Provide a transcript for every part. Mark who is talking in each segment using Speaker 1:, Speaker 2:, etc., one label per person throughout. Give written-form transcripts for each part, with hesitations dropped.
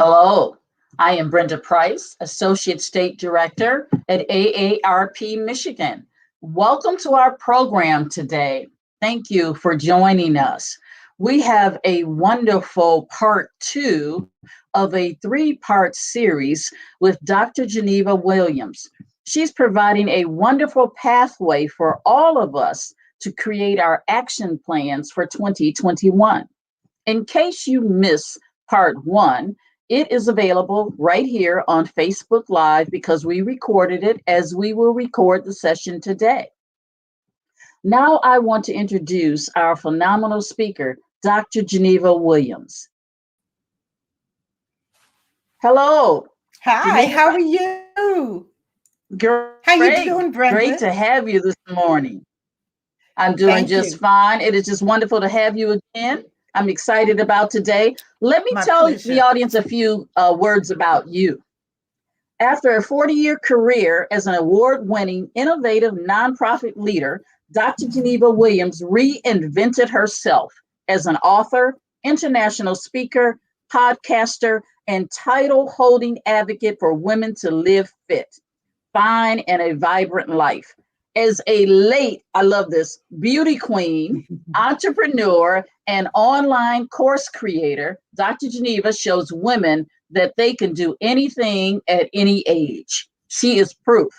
Speaker 1: Hello, I am Brenda Price, Associate State Director at AARP Michigan. Welcome to our program today. Thank you for joining us. We have a wonderful part two of a three-part series with Dr. Geneva Williams. She's providing a wonderful pathway for all of us to create our action plans for 2021. In case you miss part one, it is available right here on Facebook Live because we recorded it as we will record the session today. Now I want to introduce our phenomenal speaker, Dr. Geneva Williams. Hello.
Speaker 2: Hi,
Speaker 1: Geneva.
Speaker 2: how are you?
Speaker 1: Great.
Speaker 2: How you doing, Brenda?
Speaker 1: Great to have you this morning. I'm doing
Speaker 2: Thank
Speaker 1: just
Speaker 2: you.
Speaker 1: fine. It is just wonderful to have you again. I'm excited about today. Let me
Speaker 2: My
Speaker 1: tell the
Speaker 2: pleasure.
Speaker 1: audience a few words about you. After a 40-year career as an award-winning, innovative nonprofit leader, Dr. Geneva Williams reinvented herself as an author, international speaker, podcaster, and title-holding advocate for women to live fit, fine, and a vibrant life. As a late, I love this, beauty queen, entrepreneur, and online course creator, Dr. Geneva shows women that they can do anything at any age. She is proof.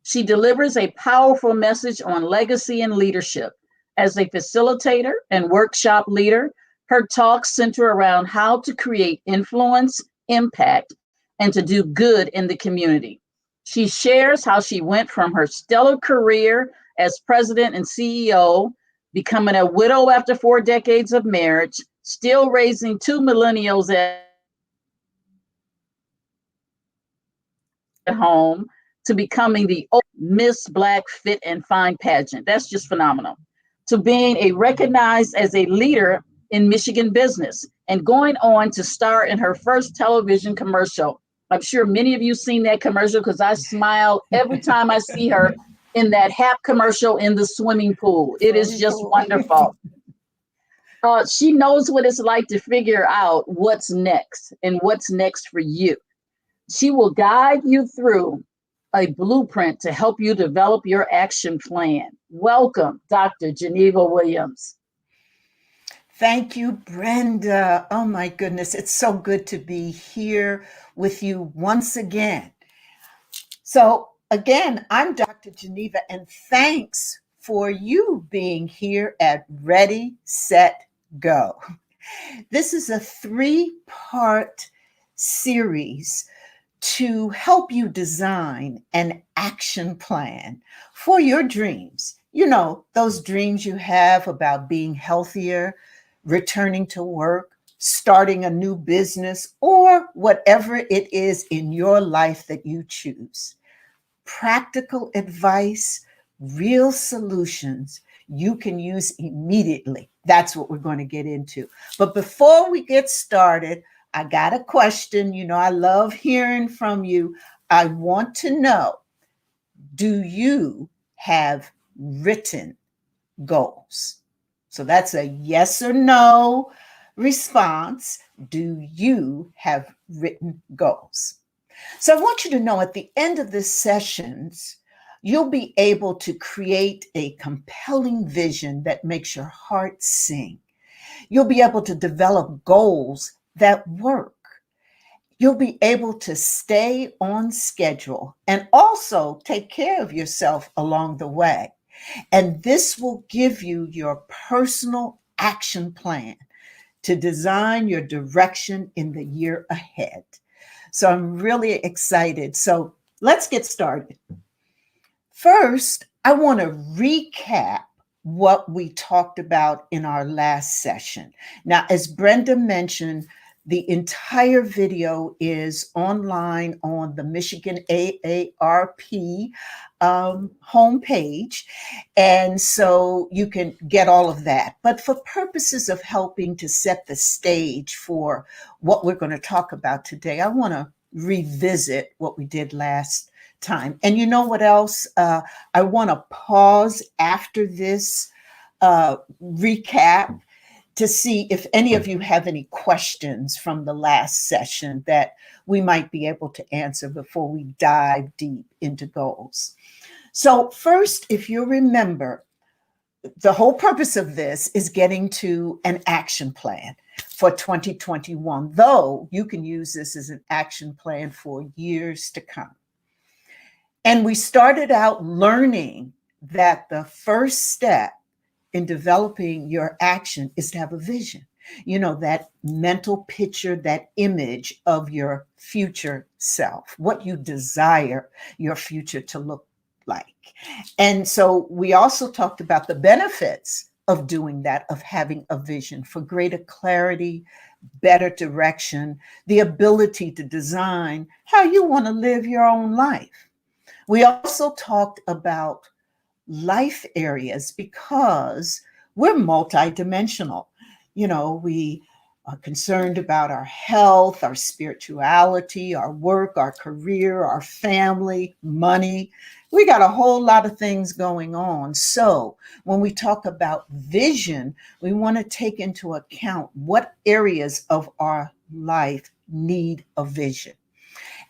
Speaker 1: She delivers a powerful message on legacy and leadership. As a facilitator and workshop leader, her talks center around how to create influence, impact, and to do good in the community. She shares how she went from her stellar career as president and CEO, becoming a widow after 4 decades of marriage, still raising 2 millennials at home, to becoming the Miss Black Fit and Fine pageant. That's just phenomenal. To being a recognized as a leader in Michigan business and going on to star in her first television commercial. I'm sure many of you seen that commercial because I smile every time I see her in that HAP commercial in the swimming pool. It is just wonderful. She knows what it's like to figure out what's next and what's next for you. She will guide you through a blueprint to help you develop your action plan. Welcome, Dr. Geneva Williams.
Speaker 2: Thank you, Brenda. Oh my goodness, it's so good to be here with you once again. So again, I'm Dr. Geneva, and thanks for you being here at Ready, Set, Go. This is a three-part series to help you design an action plan for your dreams. You know, those dreams you have about being healthier, returning to work, starting a new business, or whatever it is in your life that you choose. Practical advice, real solutions you can use immediately. That's what we're going to get into. But before we get started, I got a question. You know, I love hearing from you. I want to know, do you have written goals? So that's a yes or no response. Do you have written goals? So I want you to know at the end of the sessions, you'll be able to create a compelling vision that makes your heart sing. You'll be able to develop goals that work. You'll be able to stay on schedule and also take care of yourself along the way. And this will give you your personal action plan to design your direction in the year ahead. So I'm really excited. So let's get started. First, I want to recap what we talked about in our last session. Now, as Brenda mentioned, the entire video is online on the Michigan AARP homepage. And so you can get all of that. But for purposes of helping to set the stage for what we're going to talk about today, I want to revisit what we did last time. And you know what else? I want to pause after this recap to see if any of you have any questions from the last session that we might be able to answer before we dive deep into goals. So first, if you remember, the whole purpose of this is getting to an action plan for 2021, though you can use this as an action plan for years to come. And we started out learning that the first step in developing your action is to have a vision. You know, that mental picture, that image of your future self, what you desire your future to look like. And so we also talked about the benefits of doing that, of having a vision for greater clarity, better direction, the ability to design how you want to live your own life. We also talked about life areas because we're multidimensional. You know, we are concerned about our health, our spirituality, our work, our career, our family, money. We got a whole lot of things going on. So when we talk about vision, we want to take into account what areas of our life need a vision.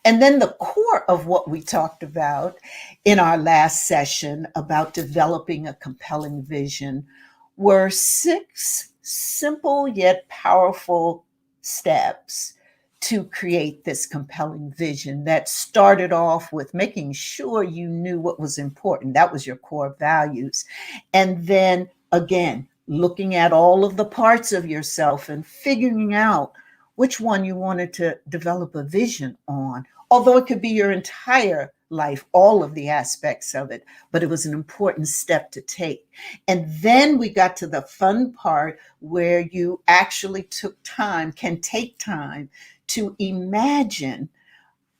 Speaker 2: And then the core of what we talked about in our last session about developing a compelling vision were 6 simple yet powerful steps to create this compelling vision that started off with making sure you knew what was important. That was your core values. And then again, looking at all of the parts of yourself and figuring out which one you wanted to develop a vision on, although it could be your entire life, all of the aspects of it, but it was an important step to take. And then we got to the fun part where you actually can take time to imagine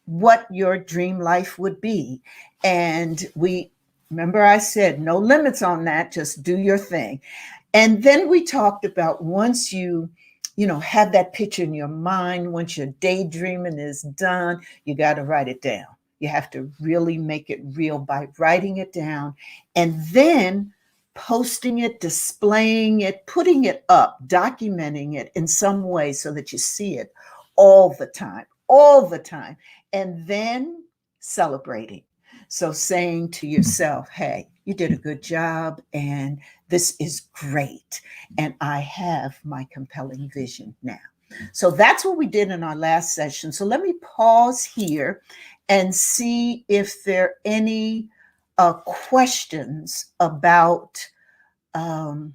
Speaker 2: what your dream life would be. And remember I said, no limits on that, just do your thing. And then we talked about once you have that picture in your mind, once your daydreaming is done, you got to write it down. You have to really make it real by writing it down and then posting it, displaying it, putting it up, documenting it in some way so that you see it all the time, and then celebrating. So saying to yourself, hey, you did a good job and this is great. And I have my compelling vision now. So that's what we did in our last session. So let me pause here and see if there are any questions about that.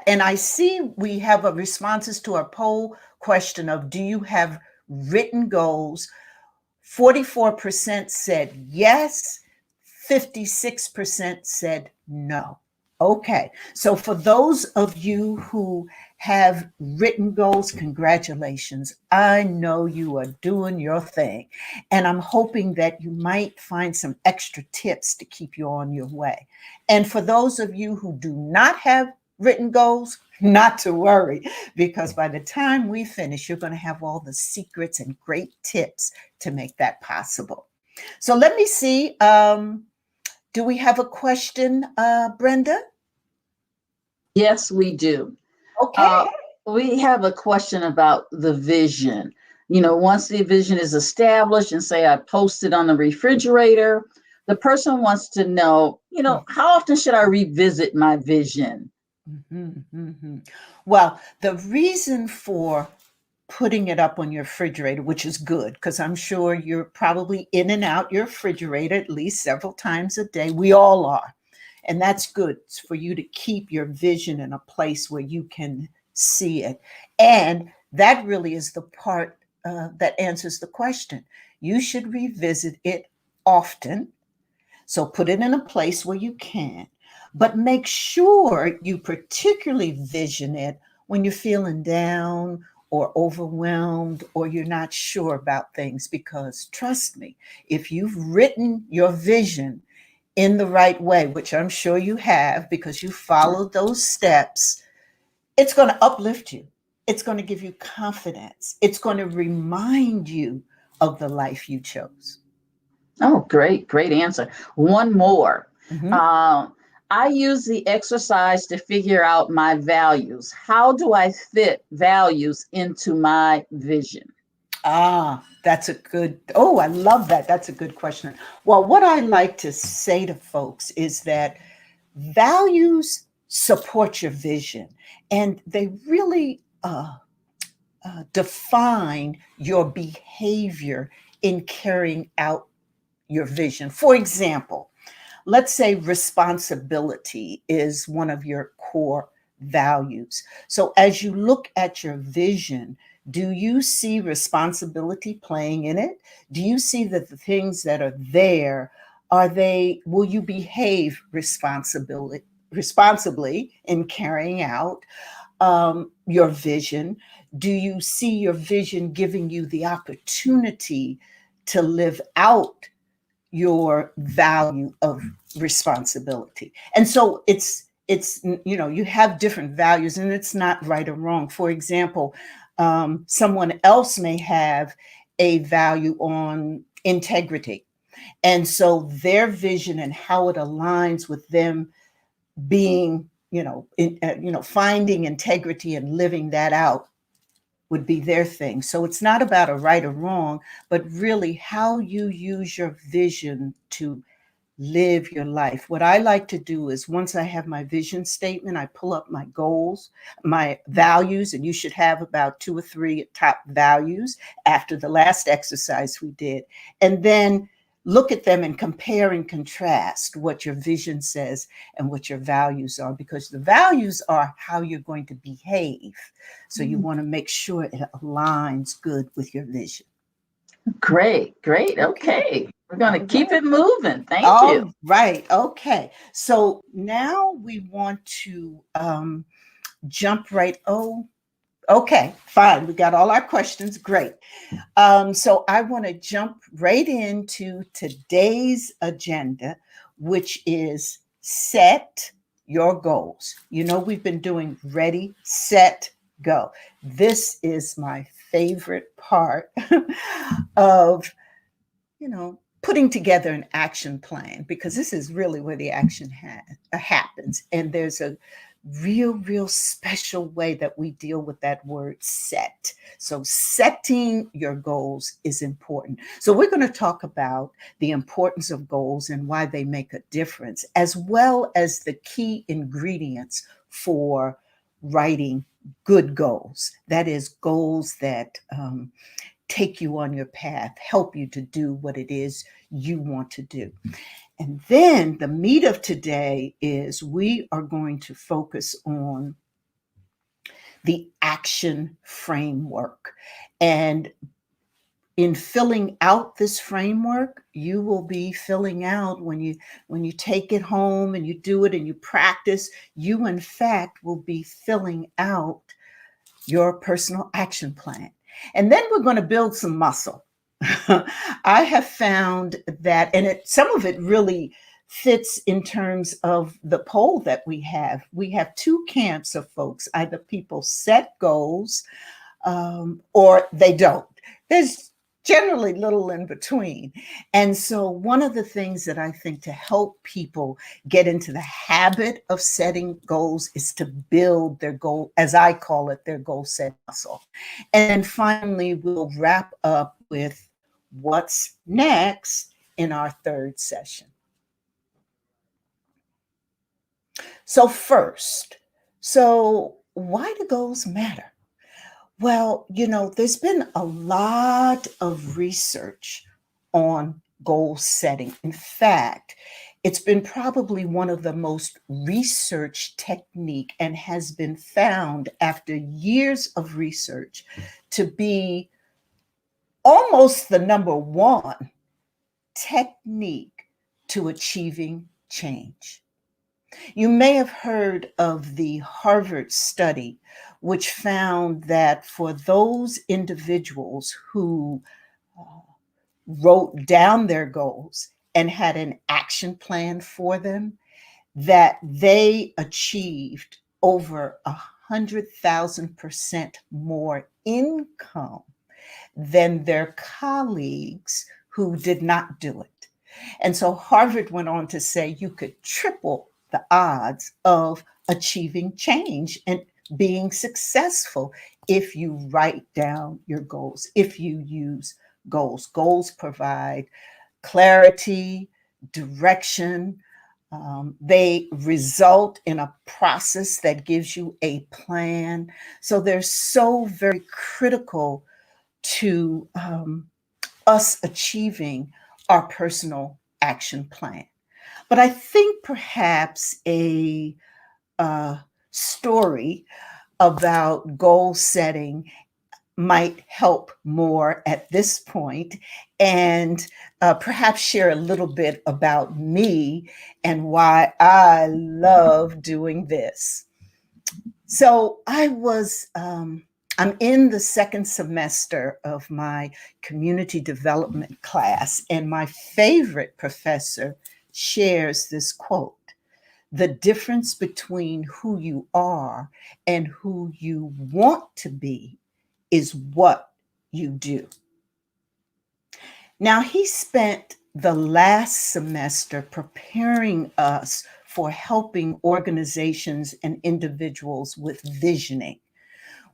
Speaker 2: And I see we have responses to our poll question of, do you have written goals? 44% said yes, 56% said no. Okay, so for those of you who have written goals, congratulations. I know you are doing your thing, and I'm hoping that you might find some extra tips to keep you on your way. And for those of you who do not have written goals, not to worry, because by the time we finish, you're going to have all the secrets and great tips to make that possible. So let me see. Do we have a question, Brenda?
Speaker 1: Yes, we do.
Speaker 2: Okay.
Speaker 1: We have a question about the vision. Once the vision is established and say I post it on the refrigerator, the person wants to know, how often should I revisit my vision?
Speaker 2: Well, the reason for putting it up on your refrigerator, which is good, because I'm sure you're probably in and out your refrigerator at least several times a day. We all are. And that's good. It's for you to keep your vision in a place where you can see it. And that really is the part that answers the question. You should revisit it often. So put it in a place where you can, but make sure you particularly vision it when you're feeling down or overwhelmed or you're not sure about things, because trust me, if you've written your vision in the right way, which I'm sure you have because you followed those steps, it's going to uplift you. It's going to give you confidence. It's going to remind you of the life you chose.
Speaker 1: Oh, great answer. One more. I use the exercise to figure out my values. How do I fit values into my vision?
Speaker 2: That's a good, oh, I love that. That's a good question. Well, what I like to say to folks is that values support your vision and they really define your behavior in carrying out your vision. For example, let's say responsibility is one of your core values. So as you look at your vision, do you see responsibility playing in it? Do you see that the things that are there, will you behave responsibly in carrying out your vision? Do you see your vision giving you the opportunity to live out your value of responsibility? And so it's you have different values and it's not right or wrong. For example, someone else may have a value on integrity, and so their vision and how it aligns with them being finding integrity and living that out would be their thing. So it's not about a right or wrong, but really how you use your vision to live your life. What I like to do is once I have my vision statement, I pull up my goals, my values, and you should have about 2 or 3 top values after the last exercise we did. And then look at them and compare and contrast what your vision says and what your values are, because the values are how you're going to behave. So you want to make sure it aligns good with your vision.
Speaker 1: Great, great. Okay. We're going to keep it moving. Thank you.
Speaker 2: All right. Okay. So now we want to jump right. Oh, okay. Fine. We got all our questions. Great. So I want to jump right into today's agenda, which is set your goals. You know, we've been doing ready, set, go. This is my favorite part of, putting together an action plan, because this is really where the action happens. And there's a real special way that we deal with that word set. So setting your goals is important. So we're going to talk about the importance of goals and why they make a difference, as well as the key ingredients for writing good goals. That is, goals that take you on your path, help you to do what it is you want to do. And then the meat of today is we are going to focus on the action framework. And in filling out this framework, you will be filling out when you take it home and you do it and you practice, you in fact will be filling out your personal action plan. And then we're going to build some muscle. I have found that, and some of it really fits in terms of the poll that we have. We have 2 camps of folks. Either people set goals or they don't. There's generally little in between. And so one of the things that I think to help people get into the habit of setting goals is to build their goal, as I call it, their goal set muscle. And finally, we'll wrap up with what's next in our 3rd session. So first, why do goals matter? Well, there's been a lot of research on goal setting. In fact, it's been probably one of the most researched technique and has been found after years of research to be almost the number 1 technique to achieving change. You may have heard of the Harvard study, which found that for those individuals who wrote down their goals and had an action plan for them, that they achieved over 100,000% more income than their colleagues who did not do it. And so Harvard went on to say you could triple the odds of achieving change and being successful if you write down your goals, if you use goals. Goals provide clarity, direction. They result in a process that gives you a plan. So they're so very critical to us achieving our personal action plan. But I think perhaps a story about goal setting might help more at this point, and perhaps share a little bit about me and why I love doing this. So I'm in the second semester of my community development class, and my favorite professor shares this quote: "The difference between who you are and who you want to be is what you do." Now, he spent the last semester preparing us for helping organizations and individuals with visioning.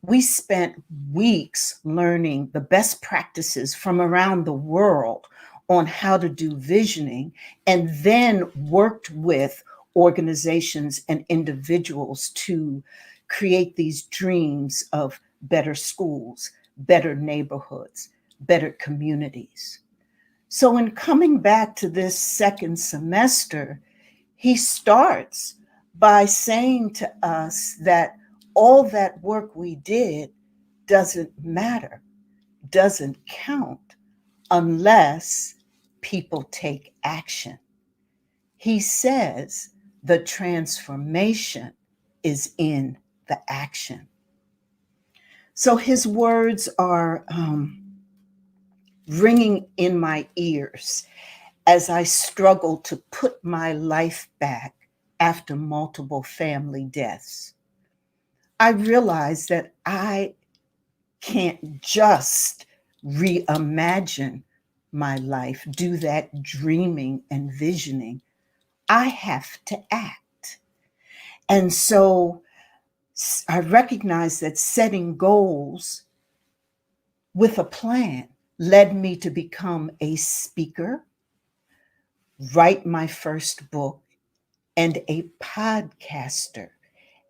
Speaker 2: We spent weeks learning the best practices from around the world on how to do visioning, and then worked with organizations and individuals to create these dreams of better schools, better neighborhoods, better communities. So, in coming back to this second semester, he starts by saying to us that all that work we did doesn't matter, doesn't count unless people take action. He says the transformation is in the action. So his words are ringing in my ears as I struggle to put my life back after multiple family deaths. I realize that I can't just reimagine my life, do that dreaming and visioning. I have to act. And so I recognize that setting goals with a plan led me to become a speaker, write my first book, and a podcaster,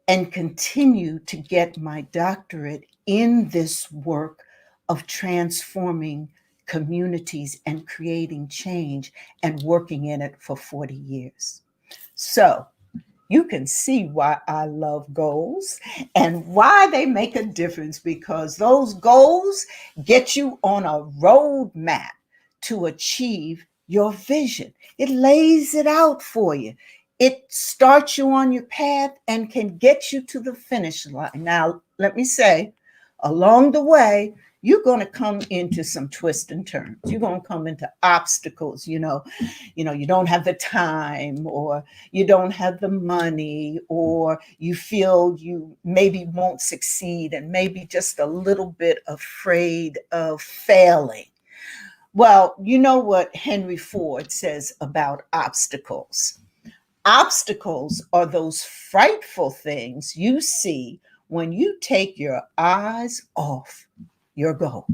Speaker 2: and continue to get my doctorate in this work of transforming communities and creating change and working in it for 40 years. So you can see why I love goals and why they make a difference, because those goals get you on a roadmap to achieve your vision. It lays it out for you. It starts you on your path and can get you to the finish line. Now, let me say, along the way, you're going to come into some twists and turns. You're going to come into obstacles. You don't have the time, or you don't have the money, or you feel you maybe won't succeed and maybe just a little bit afraid of failing. Well, you know what Henry Ford says about obstacles. Obstacles are those frightful things you see when you take your eyes off your goal.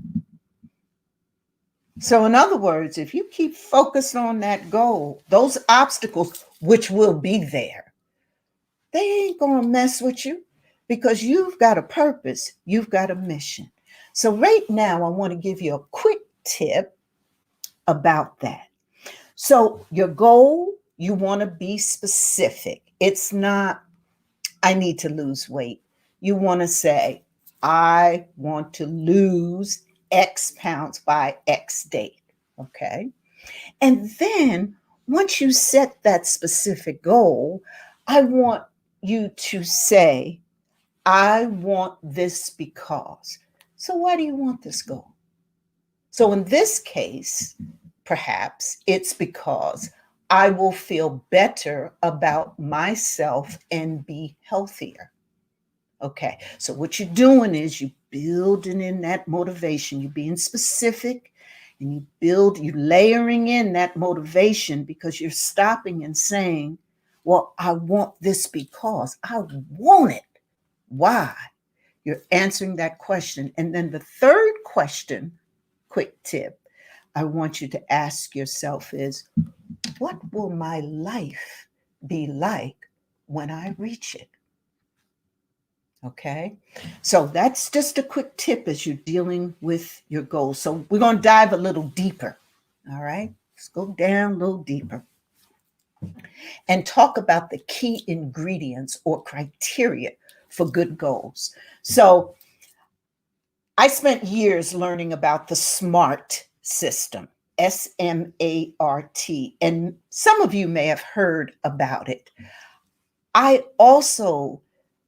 Speaker 2: So, in other words, if you keep focused on that goal, those obstacles, which will be there, they ain't going to mess with you, because you've got a purpose, you've got a mission. So, right now, I want to give you a quick tip about that. So, your goal, you want to be specific. It's not, I need to lose weight. You want to say, I want to lose X pounds by X date. Okay. And then once you set that specific goal, I want you to say, I want this because. So why do you want this goal? So in this case, perhaps it's because I will feel better about myself and be healthier. Okay, so what you're doing is you building in that motivation. You're being specific, and you layering in that motivation, because you're stopping and saying, Well, I want this because I want it. Why? You're answering that question. And then the third question, quick tip, I want you to ask yourself is, what will my life be like when I reach it? Okay. So that's just a quick tip as you're dealing with your goals. So we're going to dive a little deeper. All right. Let's go down a little deeper and talk about the key ingredients or criteria for good goals. So I spent years learning about the SMART system, SMART, and some of you may have heard about it. I also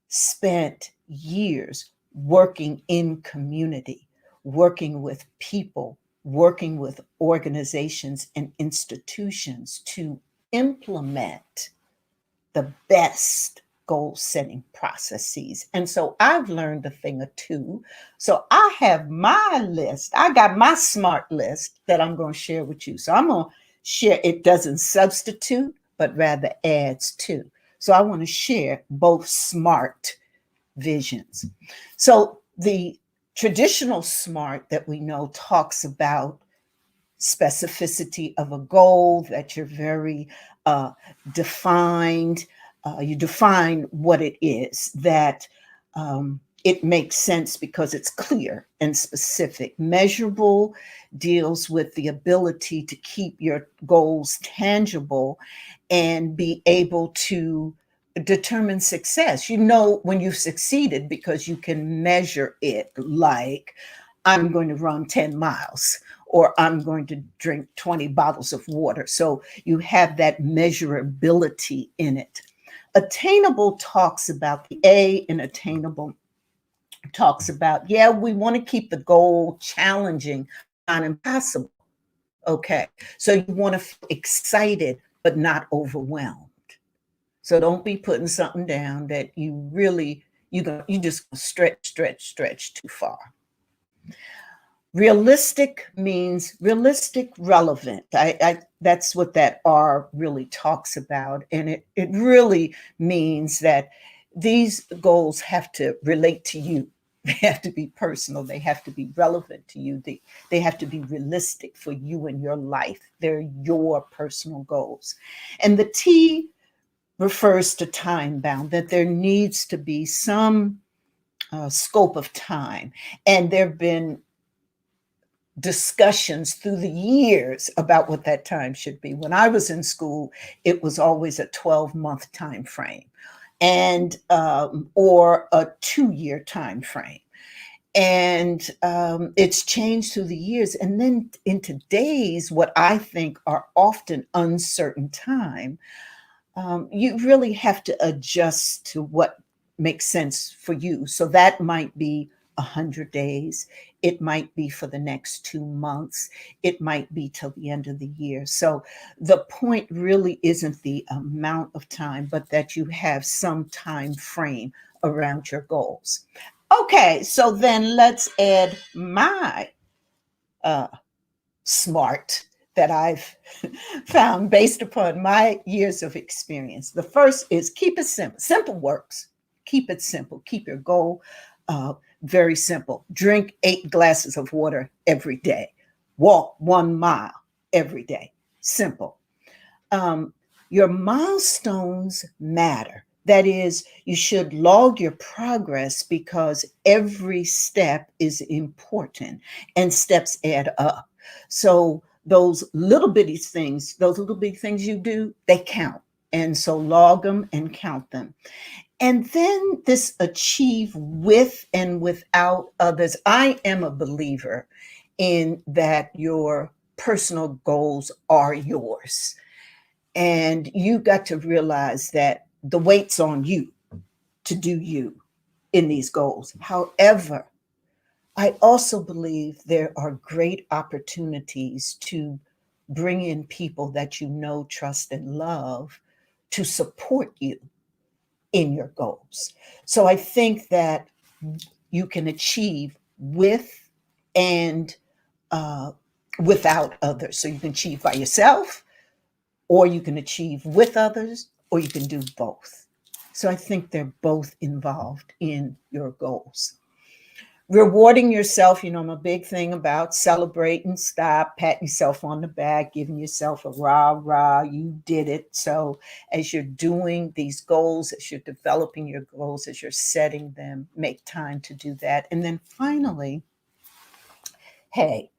Speaker 2: spent years working in community, working with people, working with organizations and institutions to implement the best goal setting processes. And so I've learned a thing or two. So I have my list. I got my SMART list that I'm going to share with you. So I'm going to share. It doesn't substitute, but rather adds to. So I want to share both SMART visions. So the traditional SMART that we know talks about specificity of a goal, that you're very defined. You define what it is, that it makes sense because it's clear and specific. Measurable deals with the ability to keep your goals tangible and be able to determine success. You know when you've succeeded because you can measure it, like I'm going to run 10 miles or I'm going to drink 20 bottles of water. So you have that measurability in it. Attainable talks about the A in attainable talks about, yeah, we want to keep the goal challenging, not impossible. Okay. So you want to feel excited, but not overwhelmed. So don't be putting something down that you really, you just stretch too far. Realistic means realistic, relevant. That's what that R really talks about. And it really means that these goals have to relate to you. They have to be personal. They have to be relevant to you. They have to be realistic for you and your life. They're your personal goals. And the T refers to time bound, that there needs to be some scope of time. And there have been discussions through the years about what that time should be. When I was in school, it was always a 12-month time frame, and or a 2-year time frame. And it's changed through the years. And then in today's, what I think are often uncertain time, you really have to adjust to what makes sense for you. So that might be 100 days. It might be for the next 2 months. It might be till the end of the year. So the point really isn't the amount of time, but that you have some time frame around your goals. Okay, so then let's add my SMART that I've found based upon my years of experience. The first is keep it simple. Simple works. Keep it simple. Keep your goal very simple. Drink 8 glasses of water every day. Walk 1 mile every day. Simple. Your milestones matter. That is, you should log your progress because every step is important and steps add up. So those little bitty things you do, they count. And so log them and count them. And then this achieve with and without others. I am a believer in that your personal goals are yours. And you got to realize that the weight's on you to do you in these goals. However, I also believe there are great opportunities to bring in people that you know, trust, and love to support you in your goals. So I think that you can achieve with and without others. So you can achieve by yourself, or you can achieve with others, or you can do both. So I think they're both involved in your goals. Rewarding yourself, I'm a big thing about celebrating, stop, patting yourself on the back, giving yourself a rah, rah, you did it. So as you're doing these goals, as you're developing your goals, as you're setting them, make time to do that. And then finally, hey,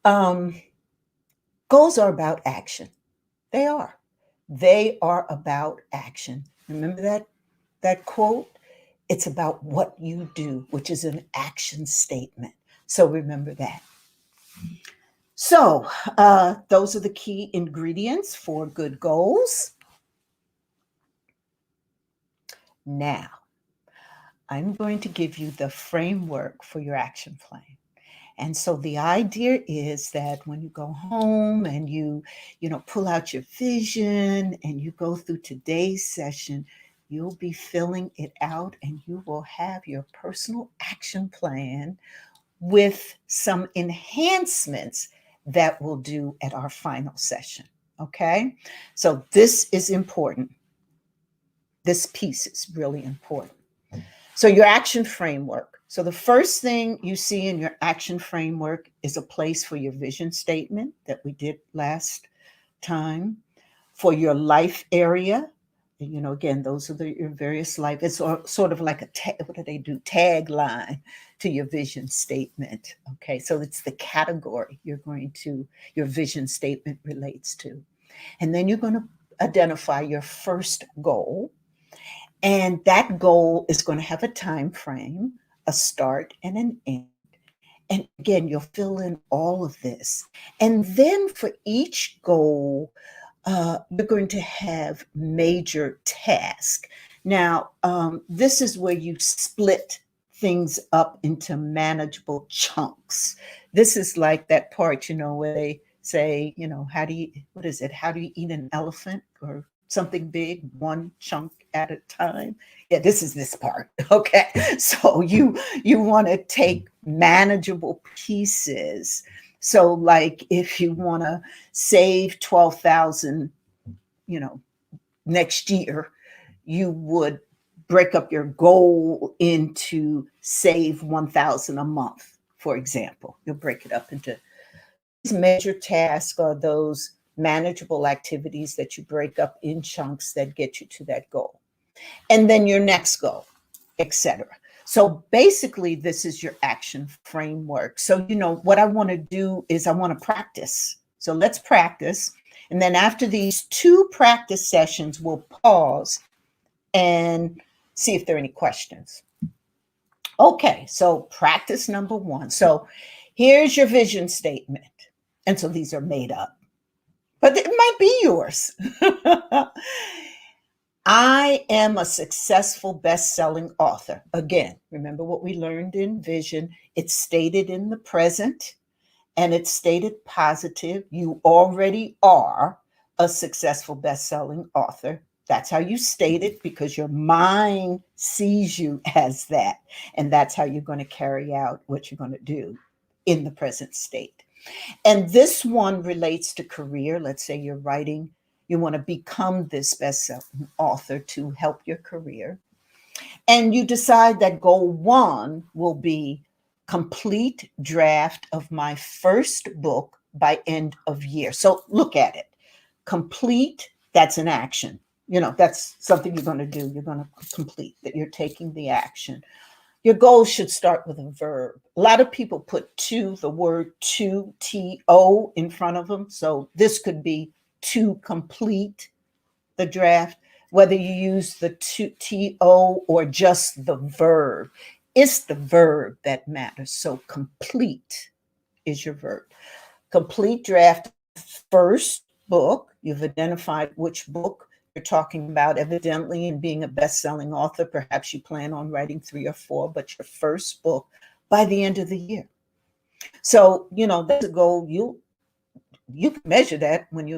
Speaker 2: goals are about action. They are. They are about action. Remember that quote? It's about what you do, which is an action statement. So remember that. So those are the key ingredients for good goals. Now, I'm going to give you the framework for your action plan. And so the idea is that when you go home and you pull out your vision and you go through today's session, you'll be filling it out and you will have your personal action plan with some enhancements that we'll do at our final session. Okay? So this is important. This piece is really important. So your action framework. So the first thing you see in your action framework is a place for your vision statement that we did last time, for your life area. Again, those are your various life. It's sort of like what do they do? Tagline to your vision statement. Okay, so it's the category your vision statement relates to. And then you're going to identify your first goal. And that goal is going to have a time frame, a start and an end. And again, you'll fill in all of this. And then for each goal, you're going to have major tasks. Now, this is where you split things up into manageable chunks. This is like that part, where they say, how do you eat an elephant or something big, one chunk at a time? Yeah, this is this part. Okay. So you want to take manageable pieces. So like if you want to save 12,000, next year, you would break up your goal into save 1,000 a month, for example. You'll break it up into these major tasks or those manageable activities that you break up in chunks that get you to that goal. And then your next goal, etc. So basically, this is your action framework. So, what I want to do is I want to practice. So let's practice. And then after these 2 practice sessions, we'll pause and see if there are any questions. Okay, so practice number 1. So here's your vision statement. And so these are made up, but it might be yours. I am a successful best-selling author. Again, remember what we learned in vision. It's stated in the present and it's stated positive. You already are a successful best-selling author. That's how you state it because your mind sees you as that. And that's how you're going to carry out what you're going to do in the present state. And this one relates to career. Let's say you're writing, you want to become this best-selling author to help your career. And you decide that goal 1 will be complete draft of my first book by end of year. So look at it. Complete, that's an action. That's something you're going to do. You're going to complete, that you're taking the action. Your goal should start with a verb. A lot of people put the word to, T-O, in front of them. So this could be to complete the draft, whether you use the T-O or just the verb. It's the verb that matters. So complete is your verb. Complete draft first book. You've identified which book you're talking about, evidently, in being a best-selling author. Perhaps you plan on writing 3 or 4, but your first book by the end of the year. So, that's a goal. You can measure that when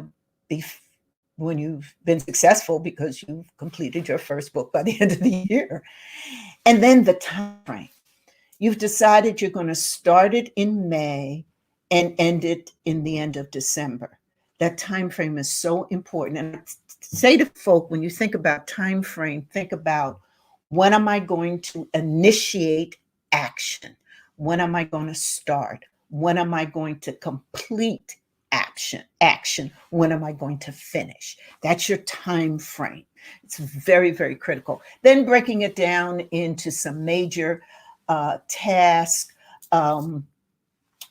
Speaker 2: you've been successful because you've completed your first book by the end of the year. And then the time frame. You've decided you're going to start it in May and end it in the end of December. That time frame is so important. And say to folk, when you think about time frame, think about, when am I going to initiate action? When am I going to start? When am I going to complete action? When am I going to finish? That's your time frame. It's very, very critical. Then breaking it down into some major tasks,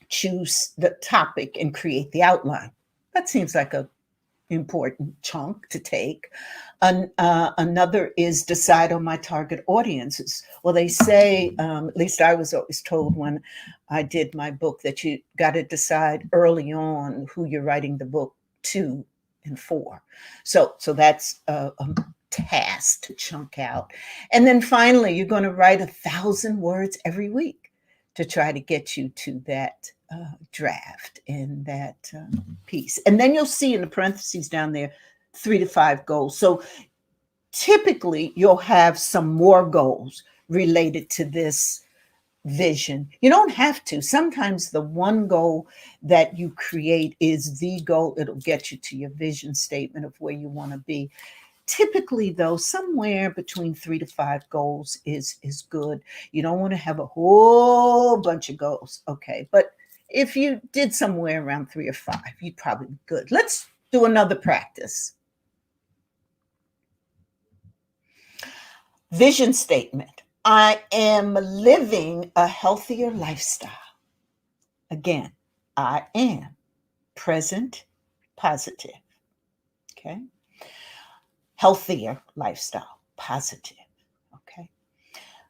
Speaker 2: choose the topic and create the outline. That seems like a important chunk to take. Another is decide on my target audiences. Well, they say, at least I was always told when I did my book, that you got to decide early on who you're writing the book to and for. So that's a task to chunk out. And then finally, you're going to write 1,000 words every week to try to get you to that draft and that piece. And then you'll see in the parentheses down there 3 to 5 goals. So typically you'll have some more goals related to this vision. You don't have to. Sometimes the one goal that you create is the goal. It'll get you to your vision statement of where you want to be. Typically, though, somewhere between 3 to 5 goals is good. You don't want to have a whole bunch of goals. Okay. But if you did somewhere around 3 or 5, you'd probably be good. Let's do another practice. Vision statement. I am living a healthier lifestyle. Again, I am present, positive. Okay. Healthier lifestyle, positive. Okay.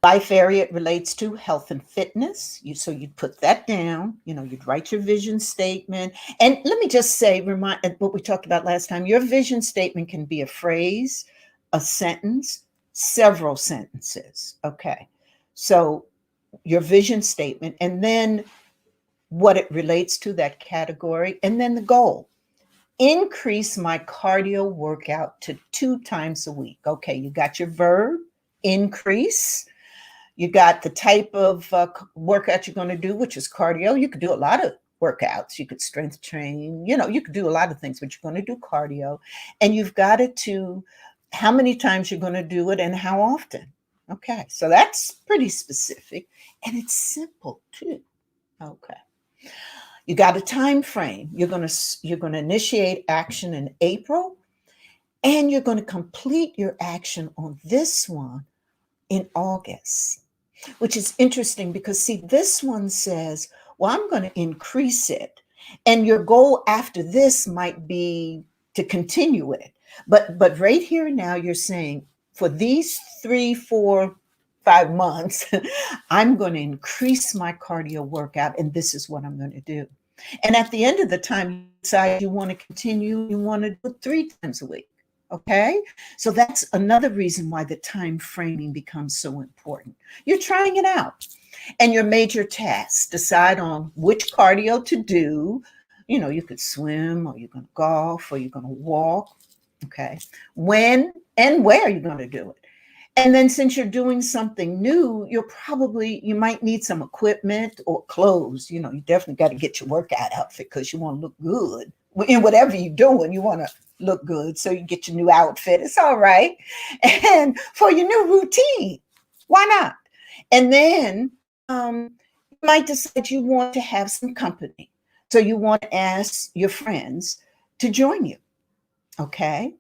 Speaker 2: Life area it relates to health and fitness. So you'd put that down, you'd write your vision statement. And let me just say, remind what we talked about last time, your vision statement can be a phrase, a sentence, several sentences. Okay. So your vision statement, and then what it relates to, that category, and then the goal. Increase my cardio workout to 2 times a week. Okay, you got your verb, increase. You got the type of workout you're going to do, which is cardio. You could do a lot of workouts. You could strength train. You could do a lot of things, but you're going to do cardio. And you've got it to how many times you're going to do it and how often. Okay, so that's pretty specific. And it's simple, too. Okay. You got a time frame. You're going to initiate action in April, and you're going to complete your action on this one in August, which is interesting because, see, this one says, well, I'm going to increase it. And your goal after this might be to continue it. But right here now, you're saying for these 3, 4, 5 months, I'm going to increase my cardio workout, and this is what I'm going to do. And at the end of the time, you decide you want to continue, you want to do it 3 times a week. Okay. So that's another reason why the time framing becomes so important. You're trying it out. And your major tasks, decide on which cardio to do. You could swim, or you're going to golf, or you're going to walk. Okay. When and where you're going to do it. And then since you're doing something new, you might need some equipment or clothes. You definitely got to get your workout outfit because you want to look good. In whatever you're doing, you want to look good. So you get your new outfit. It's all right. And for your new routine, why not? And then you might decide you want to have some company. So you want to ask your friends to join you. Okay.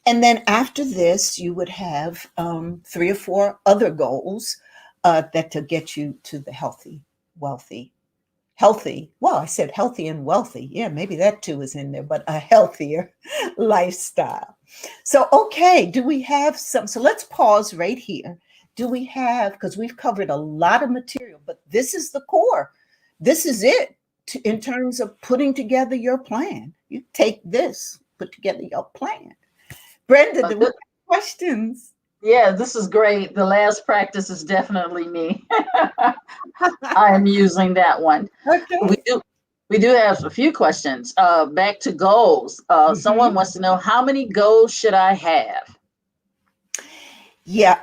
Speaker 2: And then after this, you would have 3 or 4 other goals that to get you to the healthy. Well, I said healthy and wealthy. Yeah, maybe that too is in there, but a healthier lifestyle. So, okay, do we have some? So let's pause right here. Do we have, because we've covered a lot of material, but this is the core. This is it in terms of putting together your plan. You take this, put together your plan. Brenda, do we have questions?
Speaker 1: Yeah, this is great. The last practice is definitely me. I am using that one.
Speaker 2: Okay.
Speaker 1: We do have a few questions. Back to goals. Someone wants to know, how many goals should I have?
Speaker 2: Yeah,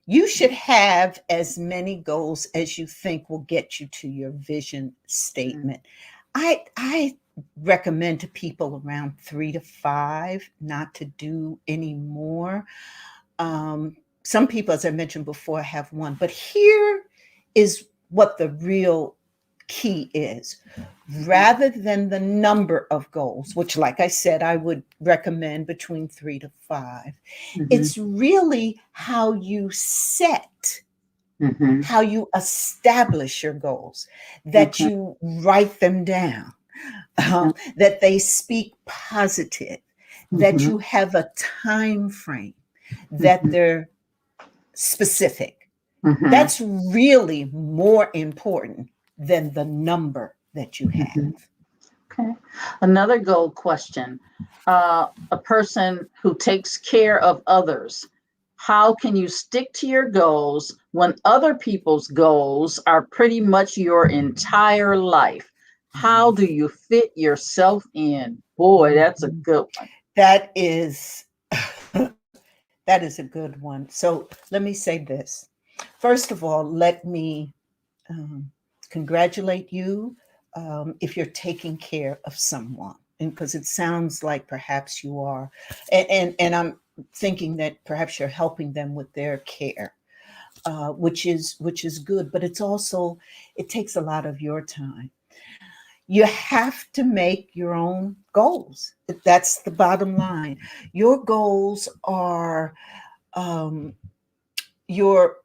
Speaker 2: you should have as many goals as you think will get you to your vision statement. I recommend to people around 3 to 5 not to do any more. Some people, as I mentioned before, have one, but here is what the real key is. Rather than the number of goals, which, like I said, I would recommend between 3 to 5, it's really how you set, how you establish your goals, that you write them down, that they speak positive, that you have a time frame, that they're specific. That's really more important than the number that you have.
Speaker 1: Okay. Another goal question. A person who takes care of others, how can you stick to your goals when other people's goals are pretty much your entire life? How do you fit yourself in? Boy, that's a good one.
Speaker 2: That is that is a good one. So let me say this. First of all, let me congratulate you if you're taking care of someone, and because it sounds like perhaps you are, and I'm thinking that perhaps you're helping them with their care, which is good. But it's also, it takes a lot of your time. You have to make your own goals. That's the bottom line. Your goals are your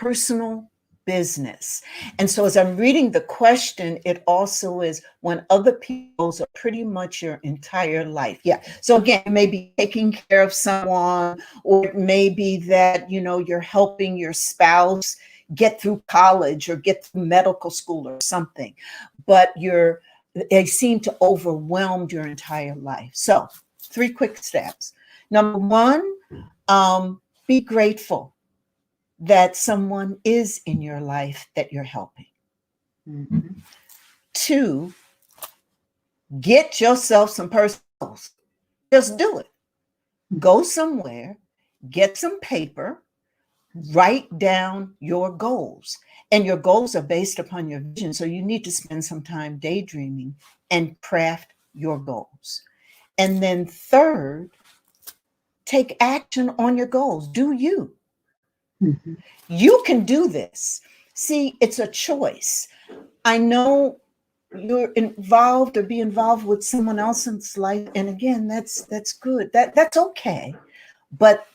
Speaker 2: personal business. And so as I'm reading the question, it also is when other people's are pretty much your entire life. Yeah. So again, it may be taking care of someone, or it may be that, you're helping your spouse get through college or get through medical school or something, but they seem to overwhelm your entire life. So 3 quick steps. Number 1, be grateful that someone is in your life that you're helping. 2, get yourself some personals. Just do it. Go somewhere, get some paper, write down your goals. And your goals are based upon your vision. So you need to spend some time daydreaming and craft your goals. And then 3rd, take action on your goals. Do you. You can do this. See, it's a choice. I know you're involved or be involved with someone else's life. And again, that's good. That's okay. But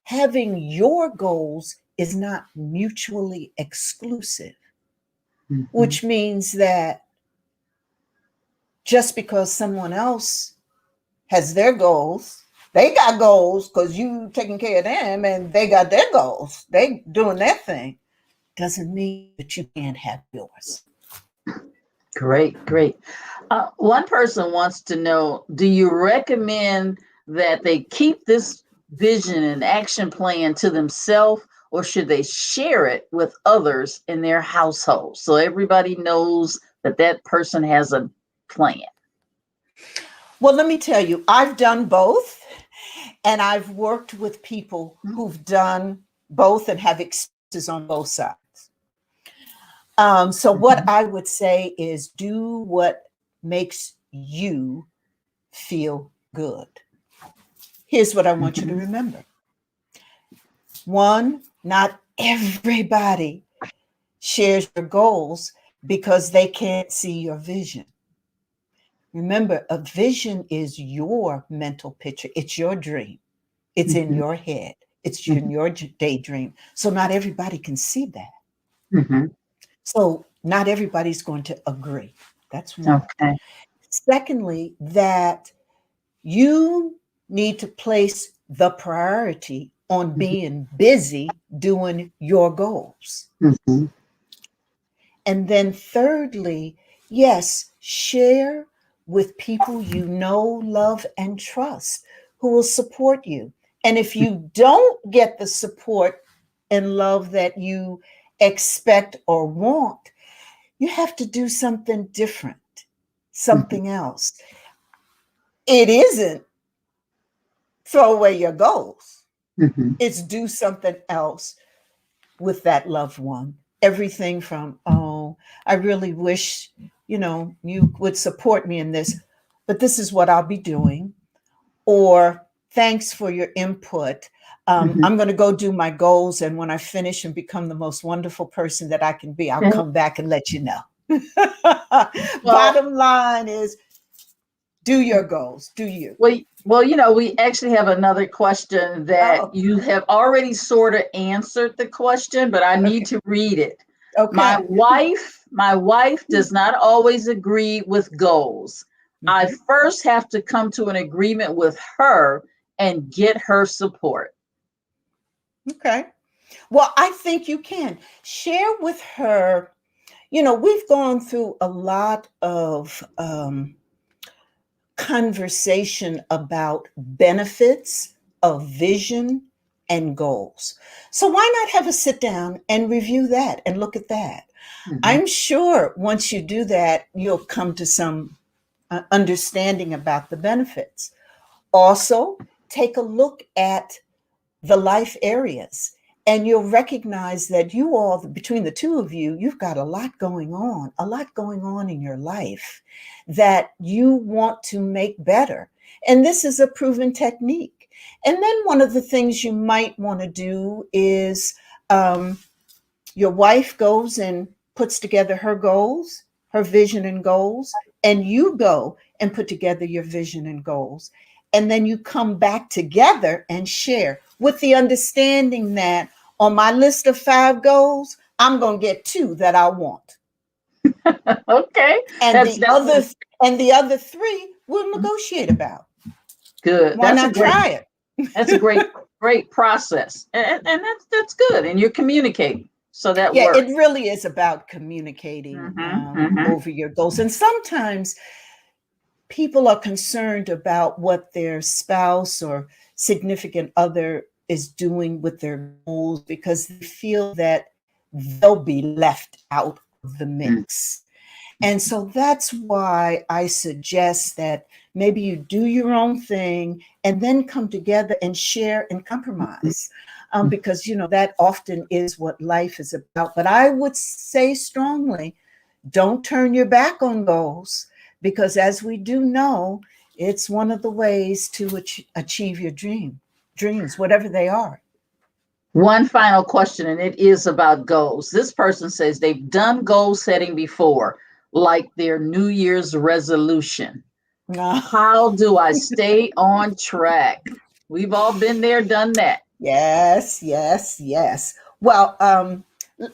Speaker 2: having your goals is not mutually exclusive, which means that just because someone else has their goals, they got goals because you taking care of them and they got their goals, they doing their thing, doesn't mean that you can't have yours.
Speaker 1: Great. One person wants to know, do you recommend that they keep this vision and action plan to themselves, or should they share it with others in their household so everybody knows that person has a plan?
Speaker 2: Well, let me tell you, I've done both, and I've worked with people who've done both and have experiences on both sides. So what I would say is do what makes you feel good. Here's what I want you to remember. 1, not everybody shares your goals because they can't see your vision. Remember, a vision is your mental picture. It's your dream. It's in your head. It's in your daydream. So not everybody can see that. So not everybody's going to agree. That's one.
Speaker 1: Okay.
Speaker 2: Secondly, that you need to place the priority on being busy doing your goals. And then thirdly, yes, share with people you know, love, and trust who will support you. And if you don't get the support and love that you expect or want, you have to do something different, something else. It isn't throw away your goals. It's do something else with that loved one everything from, oh, I really wish, you would support me in this, but this is what I'll be doing. Or thanks for your input.
Speaker 1: Mhm.
Speaker 2: I'm going to go do my goals. And when I finish and become the most wonderful person that I can be, I'll come back and let you know.
Speaker 1: Well,
Speaker 2: Bottom line is do your goals. Do you?
Speaker 1: we actually have another question that
Speaker 2: Oh,
Speaker 1: you have already sort of answered the question, but I need
Speaker 2: okay.
Speaker 1: to read it. My
Speaker 2: Okay.
Speaker 1: wife does not always agree with goals. I
Speaker 2: Mhm.
Speaker 1: first have to come to an agreement with her and get her support.
Speaker 2: Okay. Well, I think you can share with her. We've gone through a lot of conversation about benefits of vision and goals. So why not have a sit down and review that and look at that?
Speaker 1: Mhm.
Speaker 2: I'm sure once you do that, you'll come to some understanding about the benefits. Also, take a look at the life areas. And you'll recognize that you all, between the two of you, you've got a lot going on in your life that you want to make better. And this is a proven technique. And then one of the things you might want to do is um, your wife goes and puts together her goals, her vision and goals, and you go and put together your vision and goals. And then you come back together and share with the understanding that on my list of 5 goals, I'm going to get 2 that I want.
Speaker 1: Okay,
Speaker 2: And
Speaker 1: that's
Speaker 2: the other
Speaker 1: definitely
Speaker 2: and the other 3 we'll negotiate about.
Speaker 1: good.
Speaker 2: Why not try
Speaker 1: That's a
Speaker 2: it?
Speaker 1: great process, and that's good. And you're communicating, so that
Speaker 2: Yeah,
Speaker 1: works.
Speaker 2: it really is about communicating
Speaker 1: Hmm. Hmm.
Speaker 2: over your goals. And sometimes people are concerned about what their spouse or significant other is doing with their goals because they feel that they'll be left out of the mix. And so that's why I suggest that maybe you do your own thing and then come together and share and compromise. Because, that often is what life is about. But I would say strongly, don't turn your back on goals because, as we do know, it's one of the ways to achieve your dreams, whatever they are.
Speaker 1: One final question, and it is about goals. This person says they've done goal setting before, like their New Year's resolution. How do I stay on track? We've all been there, done that.
Speaker 2: Yes, yes, yes. Well,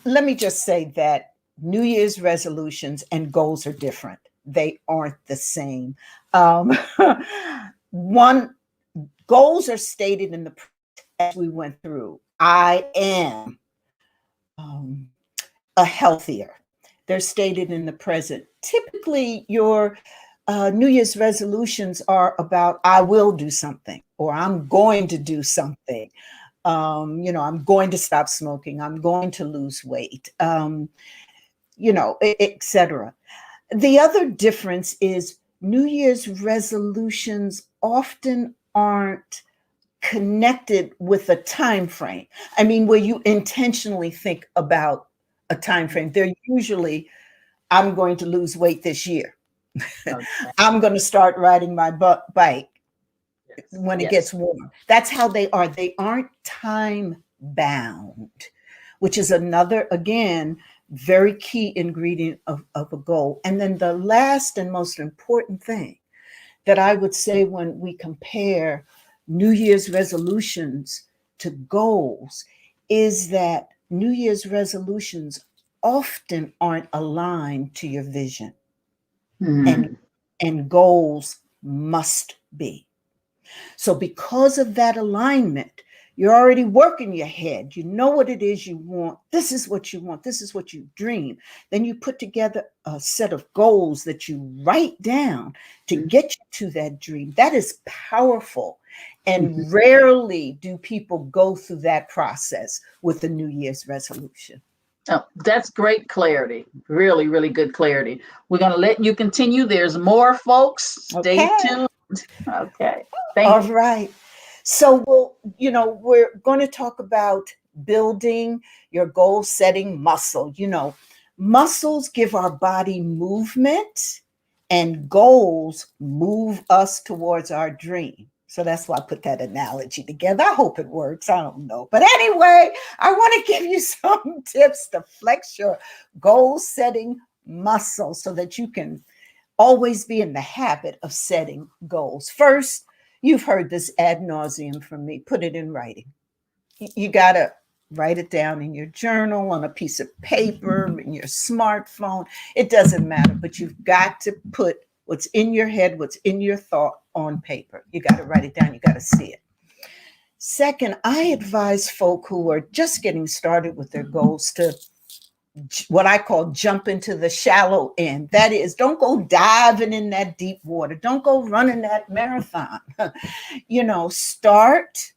Speaker 2: let me just say that New Year's resolutions and goals are different. They aren't the same. Um, one Goals are stated in the as we went through. I am um, a healthier. They're stated in the present. Typically, your New Year's resolutions are about I will do something or I'm going to do something. I'm going to stop smoking. I'm going to lose weight. Etc. The other difference is New Year's resolutions often aren't connected with a time frame. I mean, where you intentionally think about a time frame. They're usually, I'm going to lose weight this year.
Speaker 1: Okay.
Speaker 2: I'm going to start riding my bike
Speaker 1: Yes.
Speaker 2: when it
Speaker 1: Yes.
Speaker 2: gets warm. That's how they are. They aren't time bound, which is another, again, very key ingredient of a goal. And then the last and most important thing that I would say when we compare New Year's resolutions to goals is that New Year's resolutions often aren't aligned to your vision, and
Speaker 1: Hmm.
Speaker 2: and goals must be. So, because of that alignment, you're already working your head. You know what it is you want. This is what you want. This is what you dream. Then you put together a set of goals that you write down to get you to that dream. That is powerful. And rarely do people go through that process with a New Year's resolution.
Speaker 1: Oh, that's great clarity. Really, really good clarity. We're going to let you continue. There's more, folks. Stay
Speaker 2: Okay.
Speaker 1: tuned. Okay.
Speaker 2: All
Speaker 1: Thank you.
Speaker 2: right. So we're going to talk about building your goal setting muscle. Muscles give our body movement, and goals move us towards our dream. So that's why I put that analogy together. I hope it works. I don't know. But anyway, I want to give you some tips to flex your goal setting muscle so that you can always be in the habit of setting goals. First, you've heard this ad nauseum from me. Put it in writing. You got to write it down in your journal, on a piece of paper, in your smartphone. It doesn't matter, but you've got to put what's in your head, what's in your thought on paper. You got to write it down. You got to see it. Second, I advise folk who are just getting started with their goals to what I call jump into the shallow end. That is, don't go diving in that deep water. Don't go running that marathon. Start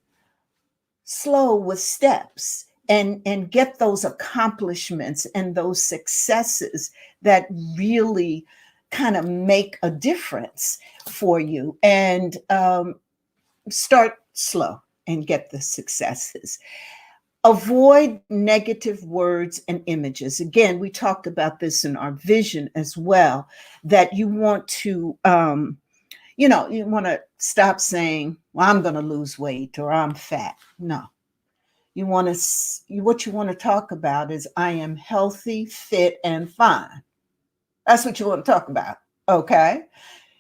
Speaker 2: slow with steps and get those accomplishments and those successes that really kind of make a difference for you, and start slow and get the successes. Avoid negative words and images. Again, we talked about this in our vision as well, that you want to, you want to stop saying, well, I'm going to lose weight or I'm fat. No. What you want to talk about is I am healthy, fit, and fine. That's what you want to talk about. Okay.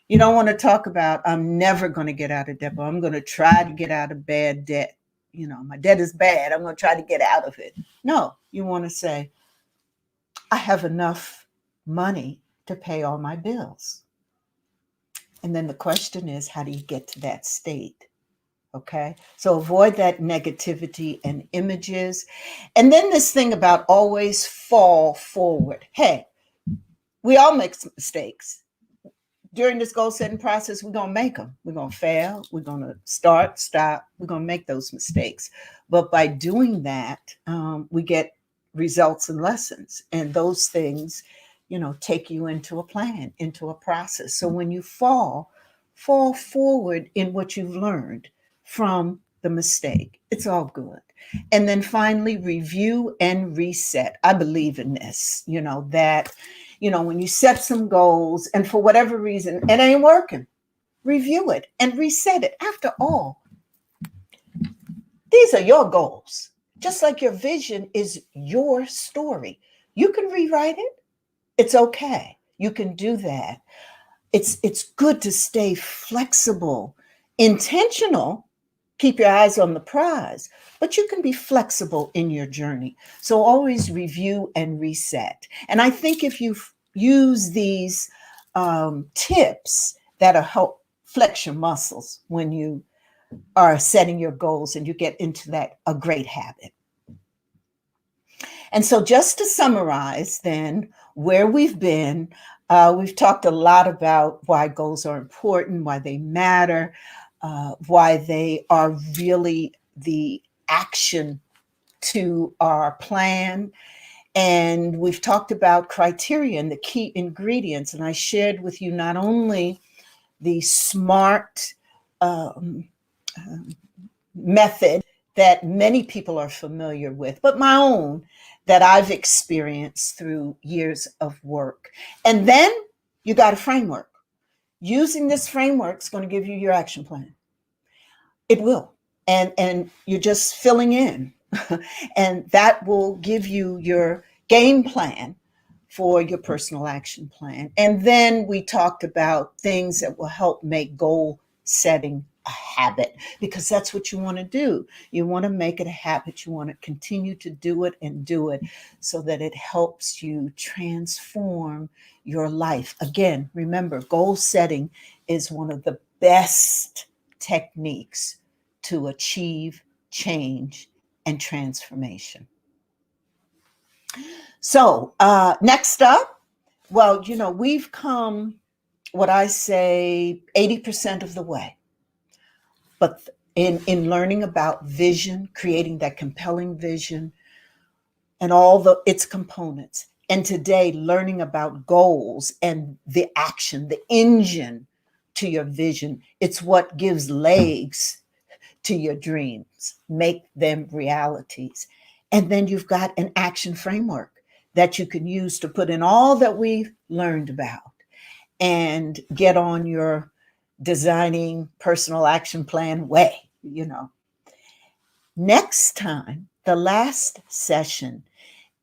Speaker 2: You don't want to talk about I'm never going to get out of debt, but I'm going to try to get out of bad debt. My debt is bad. I'm going to try to get out of it. No, you want to say, I have enough money to pay all my bills. And then the question is, how do you get to that state? Okay, so avoid that negativity and images. And then this thing about always fall forward. Hey, we all make mistakes. During this goal setting process, we're going to make them. We're going to fail. We're going to start, stop. We're going to make those mistakes. But by doing that, we get results and lessons. And those things, take you into a plan, into a process. So when you fall forward in what you've learned from the mistake. It's all good. And then finally, review and reset. I believe in this, that, when you set some goals and for whatever reason, it ain't working, review it and reset it. After all, these are your goals. Just like your vision is your story. You can rewrite it. It's okay. You can do that. It's good to stay flexible, intentional. Keep your eyes on the prize, but you can be flexible in your journey. So always review and reset. And I think if you use these tips that'll help flex your muscles when you are setting your goals and you get into a great habit. And so just to summarize then where we've been, we've talked a lot about why goals are important, why they matter, why they are really the action to our plan. And we've talked about criteria and the key ingredients. And I shared with you not only the SMART method that many people are familiar with, but my own that I've experienced through years of work. And then you got a framework. Using this framework is going to give you your action plan. It will. And you're just filling in. And that will give you your game plan for your personal action plan. And then we talked about things that will help make goal setting a habit, because that's what you want to do. You want to make it a habit. You want to continue to do it and do it so that it helps you transform your life. Again, remember, goal setting is one of the best techniques to achieve change and transformation. So next up, well, we've come, what I say, 80% of the way. But in learning about vision, creating that compelling vision and all its components, and today learning about goals and the action, the engine to your vision, it's what gives legs to your dreams, make them realities. And then you've got an action framework that you can use to put in all that we've learned about and get on your designing personal action plan way, Next time, the last session,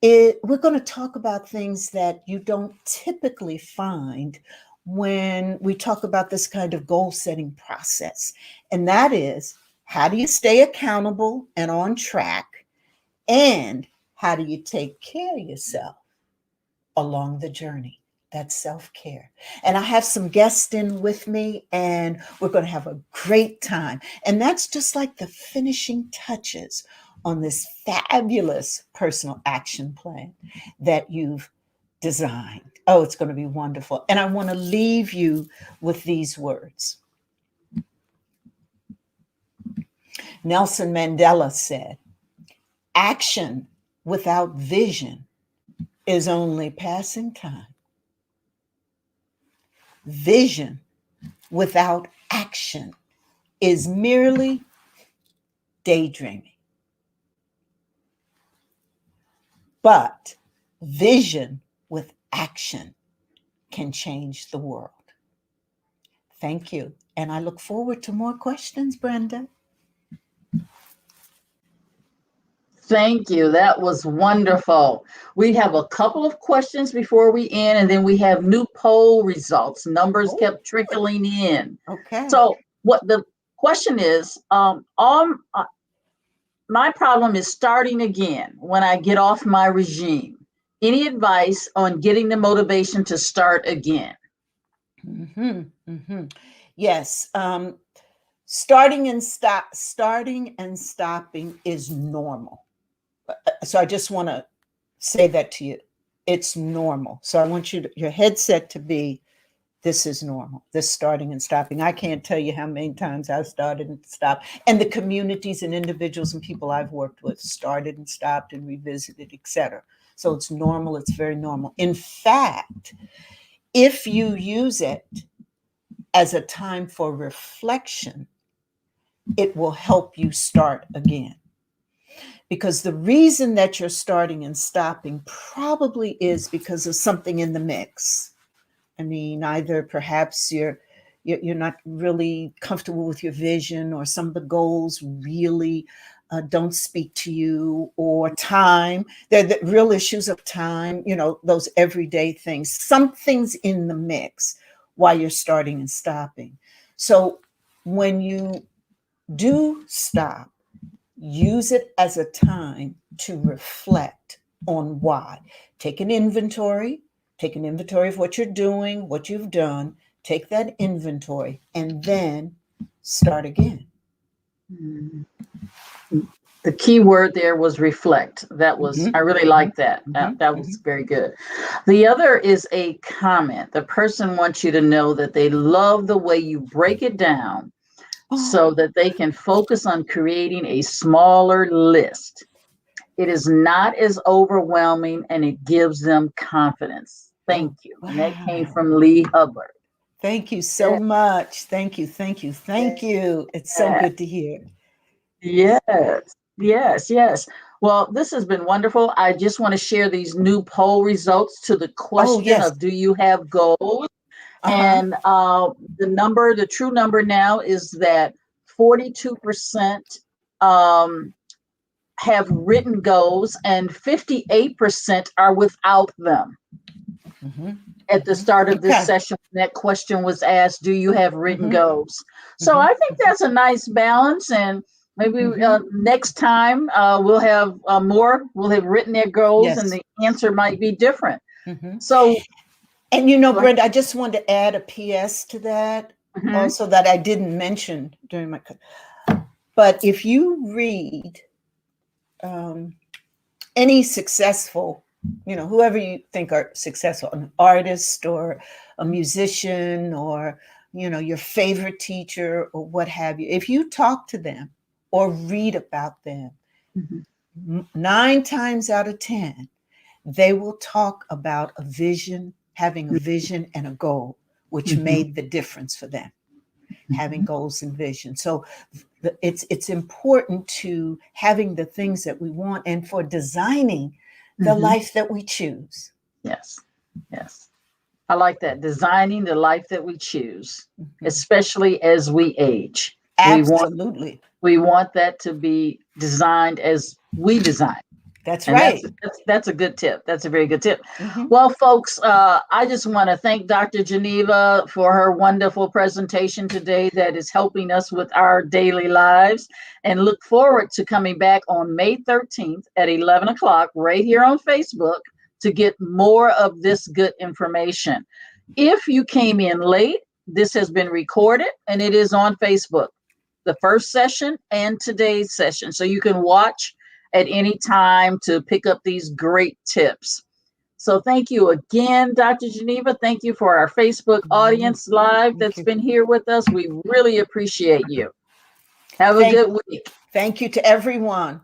Speaker 2: we're going to talk about things that you don't typically find when we talk about this kind of goal setting process. And that is, how do you stay accountable and on track? And how do you take care of yourself along the journey? That's self-care. And I have some guests in with me, and we're going to have a great time. And that's just like the finishing touches on this fabulous personal action plan that you've designed. Oh, it's going to be wonderful. And I want to leave you with these words. Nelson Mandela said, "Action without vision is only passing time. Vision without action is merely daydreaming. But vision with action can change the world." Thank you. And I look forward to more questions, Brenda.
Speaker 1: Thank you. That was wonderful. We have a couple of questions before we end, and then we have new poll results. Numbers kept trickling in.
Speaker 2: Okay.
Speaker 1: So what the question is, my problem is starting again when I get off my regime. Any advice on getting the motivation to start again?
Speaker 2: Yes. Starting and stopping is normal. So I just want to say that to you. It's normal. So I want your headset to be, this is normal, this starting and stopping. I can't tell you how many times I've started and stopped. And the communities and individuals and people I've worked with started and stopped and revisited, etc. So it's normal. It's very normal. In fact, if you use it as a time for reflection, it will help you start again. Because the reason that you're starting and stopping probably is because of something in the mix. I mean, either perhaps you're not really comfortable with your vision, or some of the goals really don't speak to you, or time. They're the real issues of time, those everyday things. Something's in the mix while you're starting and stopping. So when you do stop, use it as a time to reflect on why. Take an inventory of what you're doing, what you've done. Take that inventory and then start again.
Speaker 1: The key word there was reflect. That was, I really like that. That was very good. The other is a comment. The person wants you to know that they love the way you break it down so that they can focus on creating a smaller list. It is not as overwhelming and it gives them confidence. Thank you. Wow. And that came from Lee Hubbard.
Speaker 2: Thank you so much. Thank you. It's so good to hear.
Speaker 1: Yes. Well, this has been wonderful. I just want to share these new poll results to the question of, do you have goals? And the true number now is that 42% have written goals and 58% are without them. At the start of this session, that question was asked, do you have written goals? So I think that's a nice balance, and maybe next time we'll have we'll have written their goals, and the answer might be different. So,
Speaker 2: and Brenda, I just wanted to add a PS to that also that I didn't mention during my, but if you read any successful, whoever you think are successful, an artist or a musician or, your favorite teacher or what have you, if you talk to them or read about them, 9 times out of 10, they will talk about a vision, having a vision and a goal, which made the difference for them, having goals and vision. So it's important to having the things that we want and for designing the
Speaker 1: Mhm.
Speaker 2: life that we choose.
Speaker 1: Yes. Yes. I like that. Designing the life that we choose,
Speaker 2: Mhm.
Speaker 1: especially as we age.
Speaker 2: Absolutely.
Speaker 1: We want that to be designed as we design.
Speaker 2: That's
Speaker 1: And
Speaker 2: right.
Speaker 1: that's a good tip. That's a very good tip.
Speaker 2: Mhm.
Speaker 1: Well, folks, I just want to thank Dr. Geneva for her wonderful presentation today that is helping us with our daily lives, and look forward to coming back on May 13th at 11 o'clock right here on Facebook to get more of this good information. If you came in late, this has been recorded and it is on Facebook, the first session and today's session. So you can watch at any time to pick up these great tips. So thank you again, Dr. Geneva. Thank you for our Facebook audience live
Speaker 2: Thank
Speaker 1: that's
Speaker 2: you.
Speaker 1: been here with us. We really appreciate you. Have a
Speaker 2: Thank,
Speaker 1: good week.
Speaker 2: thank you to everyone.